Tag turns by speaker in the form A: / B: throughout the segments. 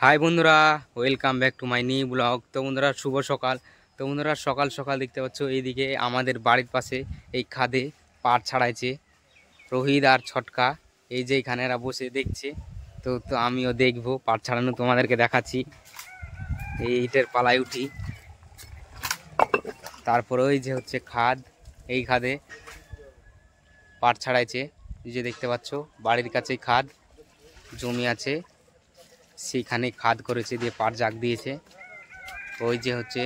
A: High বন্ধুরা, welcome back to my new blog. তো বন্ধুরা শুভ সকাল। তো বন্ধুরা সকাল সকাল দেখতে পাচ্ছ এইদিকে আমাদের বাড়ির পাশে এই খাদে পাট ছাড়াইছে রোহিত আর ছটকা। এই যে এখানে এরা বসে দেখছে। তো তো আমিও দেখবো পাট ছাড়ানো, তোমাদেরকে দেখাচ্ছি। এই ইটের পালায় উঠি, তারপরে ওই যে হচ্ছে খাদ, এই খাদে পাট ছাড়াইছে। এই যে দেখতে পাচ্ছ বাড়ির কাছেই খাদ জমি আছে, সেখানে খাদ করেছে, দিয়ে পাট জাগ দিয়েছে। ওই যে হচ্ছে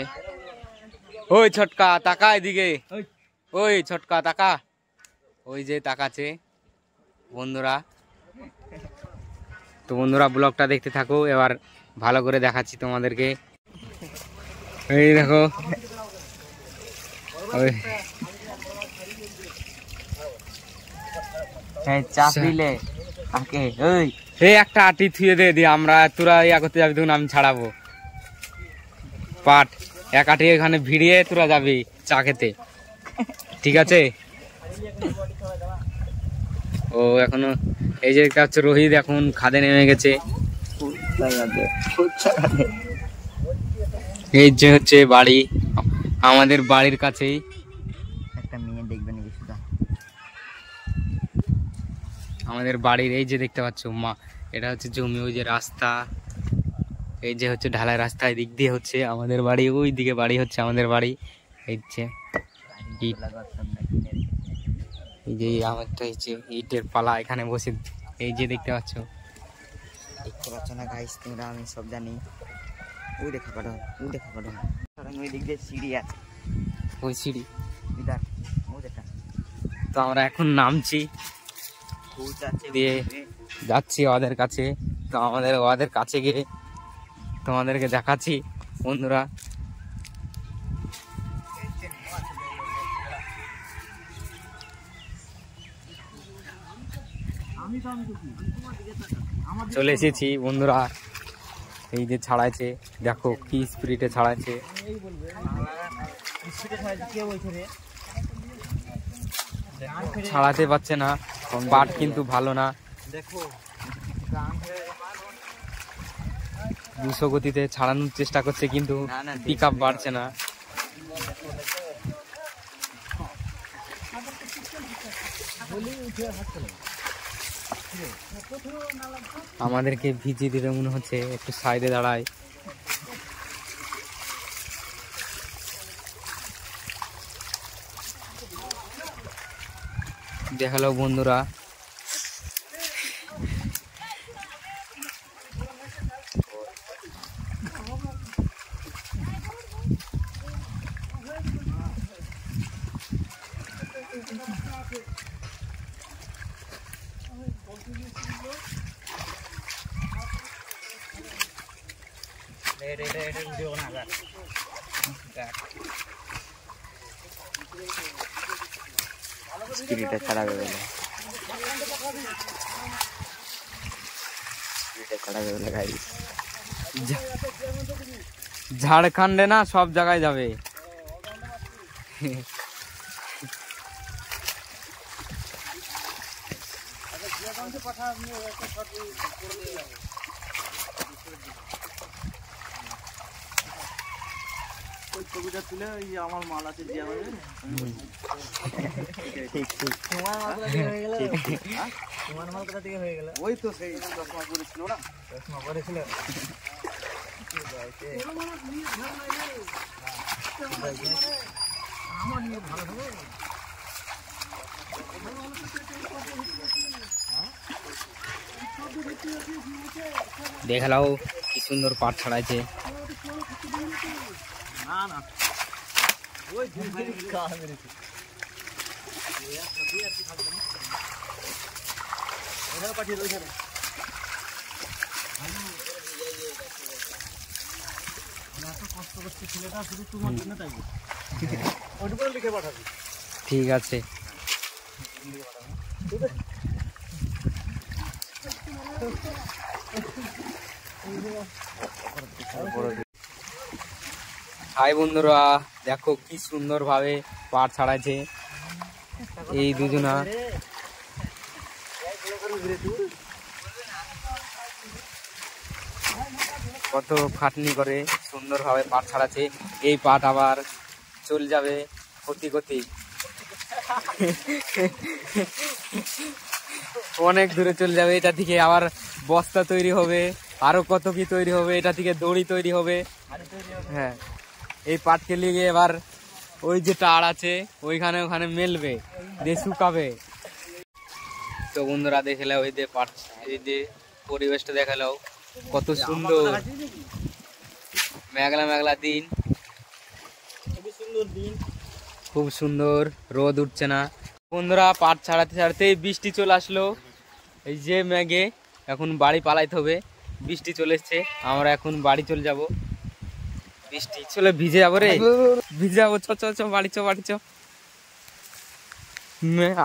A: ওই ছটকা তাকা এদিকে, ওই ছটকা তাকা, ওই যে তাকাচ্ছে বন্ধুরা। তো বন্ধুরা ব্লগটা দেখতে থাকো, এবার ভালো করে দেখাচ্ছি তোমাদেরকে। এই দেখো
B: চাপ দিলে
A: এই একটা আটি থুয়ে দিয়ে আমরা তোরা ইয়া করতে যাবি, তখন আমি ছাড়াবো পাট। এক আটি এখানে ভিড়িয়ে তোরা যাবি চা খেতে, ঠিক আছে? ও এখনো এই যে দেখতে পাচ্ছ রোহিত এখন খাদে নেমে গেছে। এই যে হচ্ছে বাড়ি, আমাদের বাড়ির কাছেই।
B: একটা মেয়ে দেখবেন
A: আমাদের বাড়ির এই যে দেখতে পাচ্ছ মা, এটা হচ্ছে জমি, ওই যে রাস্তা, এই যে হচ্ছে ঢালাই রাস্তা, এই দিক দিয়ে হচ্ছে আমাদের বাড়ি, ওই দিকে বাড়ি হচ্ছে আমাদের বাড়ি। এই যে এই যে আমারটা হচ্ছে ইটের পালা, এখানে বসে এই যে দেখতে পাচ্ছ।
B: দেখতে পাচ্ছ না গাইস তোমরা, আমি সব জানি। ওই দেখা পাঠো, ওই দেখা পাঠো, ওই দিক দিয়ে সিঁড়ি আছে,
A: ওই সিঁড়ি
B: বিদার ওই দেখা।
A: তো আমরা এখন নামছি, দিয়ে যাচ্ছি ওদের কাছে। তো ওদের কাছে গিয়ে তোমাদেরকে দেখাচ্ছি বন্ধুরা। চলে এসেছি বন্ধুরা, এই যে ছাড়াইছে, দেখো কি স্পিরিটে ছাড়াইছে। ছাড়াতে পারছে না, পাট কিন্তু ভালো না,
B: দেখো
A: 200 গতিতে ছাড়ানোর চেষ্টা করছে, কিন্তু পিক আপ বাড়ছে না। আমাদেরকে ভিজিয়ে দিতে মনে হচ্ছে, একটু সাইডে দাঁড়ায়। দেখালো বন্ধুরা,
B: স্পিরিটটা ছাড়াবে বলে, গাইস
A: ঝাড়খণ্ডে না সব জায়গায় যাবে।
B: ছবিটা তুলে ওই আমার মাল আছে দিয়ে আমাদের ঠিক ঠিক তোমার মাল কোথা থেকে হয়ে গেল? তোমার মাল কোথা থেকে হয়ে গেল? ওই তো সেই চশমা পরেছিল না, চশমা পরেছিল। আমার নিয়ে ভালো হবে।
A: দেখালাও কি সুন্দর পাট ছাড়াইছে।
B: না না ওই খাওয়া মেরেছে পাঠিয়ে দেবো। এত কষ্ট করছে ছেলেটা, শুধু তোমার জন্য তাই ওটুকু লিখে পাঠাবি।
A: ঠিক আছে। হাই বন্ধুরা, দেখো কি সুন্দর ভাবে পাট ছাড়াইছে এই দুজনা। কত খাটনি করে সুন্দরভাবে পাট ছাড়াচ্ছে। এই পাট আবার চলে যাবে ক্ষতি ক্ষতি অনেক দূরে চলে যাবে। এটা থেকে আবার বস্তা তৈরি হবে, আরো কত কি তৈরি হবে, এটা থেকে দড়ি তৈরি হবে। হ্যাঁ, এই পাটকে নিয়ে এবার ওই যে টাড় আছে ওইখানে ওখানে মেলবে, দিয়ে শুকাবে। তো বন্ধুরা দেখলে ওই যে পাট, এই যে পরিবেশটা দেখালো কত সুন্দর, মেঘলা মেঘলা দিন, খুব সুন্দর, রোদ উঠছে না। বন্ধুরা পাট ছাড়াতে ছাড়াতেই বৃষ্টি চলে আসলো। এই যে মেঘে এখন বাড়ি পালাইতে হবে, বৃষ্টি চলে এসছে, আমরা এখন বাড়ি চলে যাব। বৃষ্টি চলে ভিজে যাবো রে, ভিজে যাবো, চ চ চ বাড়ি চ বাড়ি চ।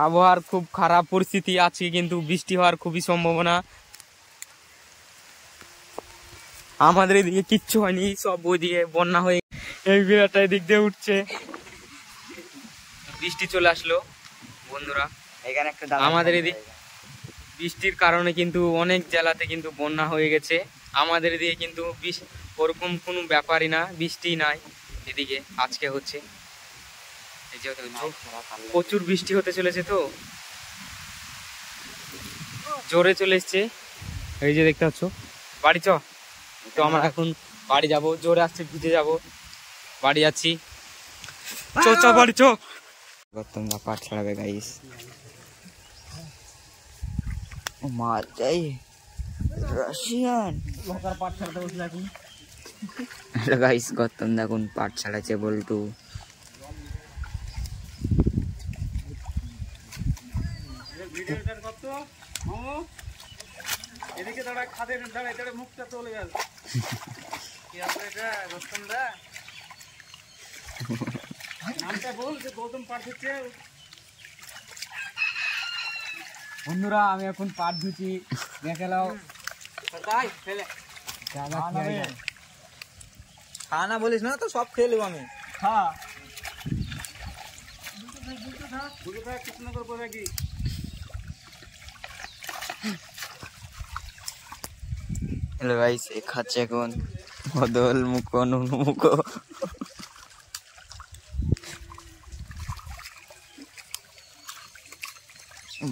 A: আবহাওয়ার খুব খারাপ পরিস্থিতি আছে, কিন্তু বৃষ্টি হওয়ার খুবই সম্ভাবনা। আমাদের এদিকে কিচ্ছু হয়নি, সব ওই দিকে বন্যা হয়ে এই বিরাটা এদিক দিয়ে উঠছে। বৃষ্টি চলে আসলো বন্ধুরা,
B: এখানে একটা
A: আমাদের এদিক বৃষ্টির কারণে কিন্তু অনেক জেলাতে কিন্তু বন্যা হয়ে গেছে। আমাদের এদিকে কিন্তু ওরকম কোনো ব্যাপারই না, বৃষ্টি নাই এদিকে। আজকে হচ্ছে এই যে প্রচুর বৃষ্টি হতে চলেছে, তো জোরে চলে এসছে। এই যে দেখতে পাচ্ছ, বাড়ি চ। তো আমরা এখন বাড়ি যাব, জোরে আসছে, ভিজে যাব, বাড়ি যাচ্ছি, চ চ বাড়ি চ।
B: তোমরা পাট ছাড়াবে গাইস, ও মার যাই রাশিয়ান
A: পাট ছাড়াতে বসলে এখন।
B: গাইস গৌতম দেখুন পাট ছাড়াচ্ছে বল্টু।
A: এদিকে দাঁড়া, খাদের দাঁড়া, এটা মুখটা চলে গেল। কি আছে এটা রতন দা? নামটা বল, যে গৌতম পাট ধুচ্ছে। বন্ধুরা আমি এখন পাট ধুচ্ছি, দেখে নাও। তাই ফেলে
B: খানা বলিস না তো, সব খেয়ে নেবো আমি।
A: হ্যাঁ কৃষ্ণ করবো নাকি?
B: হ্যালো গাইস, এ খাচ্ছে এখন বদল মুখো নুনু মুখো।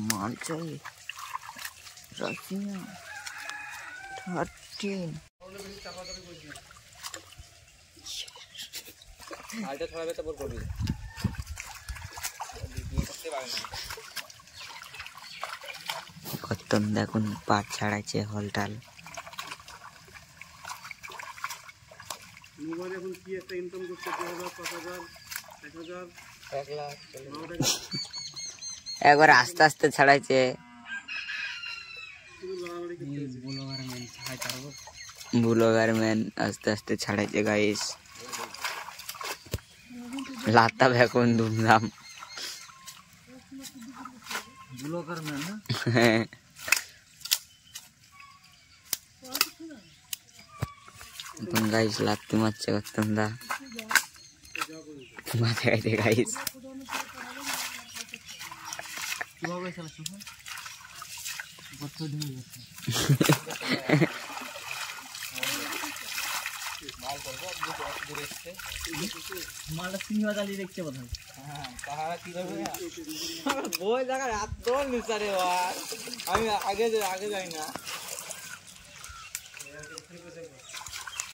B: মান চাই রাশিয়ান 13।
A: আইটা ছড়াবে তারপর করবি।
B: গৌতম দেখুন পাট ছাড়াচ্ছে হলটাল।
A: মোবাইল এখন কি একটা ইনকাম করছে, 2000, 5000, 1000, 1 লাখ।
B: একবার আস্তে আস্তে ছাড়াইছে। ব্লগার ম্যান আস্তে আস্তে ছাড়াইছে গাইস, লাতাব এখন ধুমধাম।
A: ব্লগার ম্যান না?
B: হ্যাঁ, এখন গাইস লাত্তি মারছে গৌতম দা, মাথা খাইছে গাইস।
A: কিভাবে চালাচ্ছ? মালটা সিনেমা চালিয়ে দেখছে বোধ হয়। তাহারা কি করবে বই দেখা রাত দোল নিচারে, আমি আগে যাই না।